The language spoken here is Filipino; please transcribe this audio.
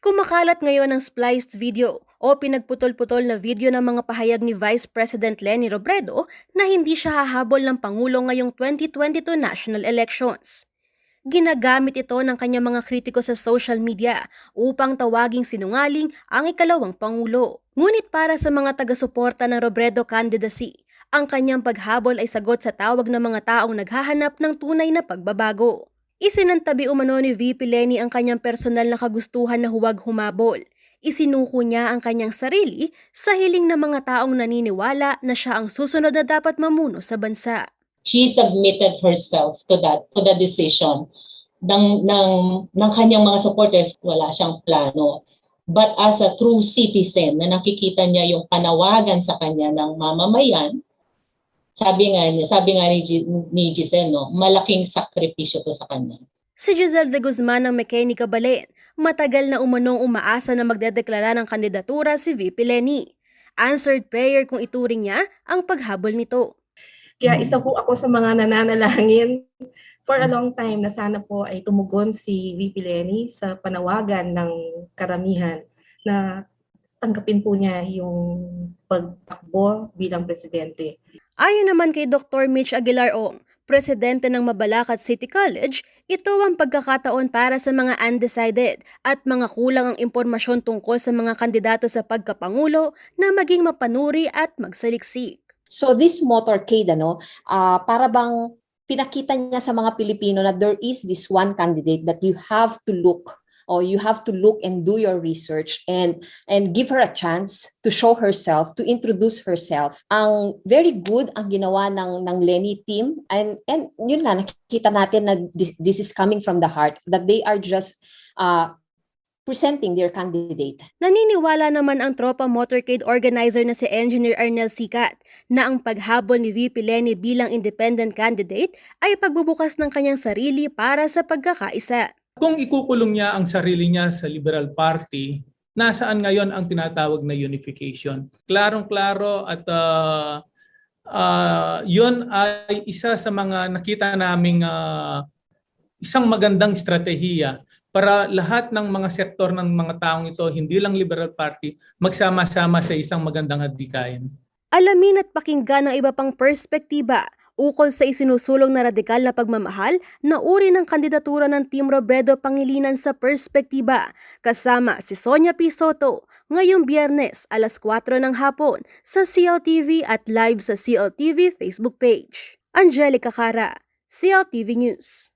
Kumakalat ngayon ang spliced video o pinagputol-putol na video ng mga pahayag ni Vice President Leni Robredo na hindi siya hahabol ng Pangulo ngayong 2022 national elections. Ginagamit ito ng kanyang mga kritiko sa social media upang tawaging sinungaling ang ikalawang Pangulo. Ngunit para sa mga taga-suporta ng Robredo candidacy, ang kanyang paghabol ay sagot sa tawag ng mga taong naghahanap ng tunay na pagbabago. Isinantabi umano ni VP Leni ang kanyang personal na kagustuhan na huwag humabol. Isinuko niya ang kanyang sarili sa hiling ng mga taong naniniwala na siya ang susunod na dapat mamuno sa bansa. She submitted herself to the decision ng kanyang mga supporters. Wala siyang plano. But as a true citizen na nakikita niya yung panawagan sa kanya ng mamamayan, sabi nga ni Giselle, no, malaking sakripisyo to sa kanya. Si Giselle de Guzman ng Mechanic Balen, matagal na umanong umaasa na magdedeklara ng kandidatura si VP Leni. Answered prayer kung ituring niya ang paghabol nito. Kaya isa po ako sa mga nananalangin for a long time na sana po ay tumugon si VP Leni sa panawagan ng karamihan na tanggapin po niya yung pagtakbo bilang presidente. Ayon naman kay Dr. Mitch Aguilar Ong, presidente ng Mabalacat City College, ito ang pagkakataon para sa mga undecided at mga kulang ang impormasyon tungkol sa mga kandidato sa pagkapangulo na maging mapanuri at magsaliksik. So this motorcade, para bang pinakita niya sa mga Pilipino na there is this one candidate that you have to look and do your research and give her a chance to show herself, to introduce herself. Ang very good ang ginawa ng Leni team and yun nga, nakikita natin na this is coming from the heart, that they are just presenting their candidate. Naniniwala naman ang tropa motorcade organizer na si Engineer Arnel Sikat na ang paghabol ni VP Leni bilang independent candidate ay pagbubukas ng kanyang sarili para sa pagkakaisa. Kung ikukulong niya ang sarili niya sa Liberal Party, nasaan ngayon ang tinatawag na unification? Klarong-klaro at yun ay isa sa mga nakita naming isang magandang estratehiya para lahat ng mga sektor ng mga taong ito, hindi lang Liberal Party, magsama-sama sa isang magandang hadikain. Alamin at pakinggan ang iba pang perspektiba ukol sa isinusulong na radikal na pagmamahal na uri ng kandidatura ng Team Robredo Pangilinan sa Perspektiba, kasama si Sonia P. Soto ngayong Biyernes alas 4 ng hapon sa CLTV at live sa CLTV Facebook page. Angelica Cara, CLTV News.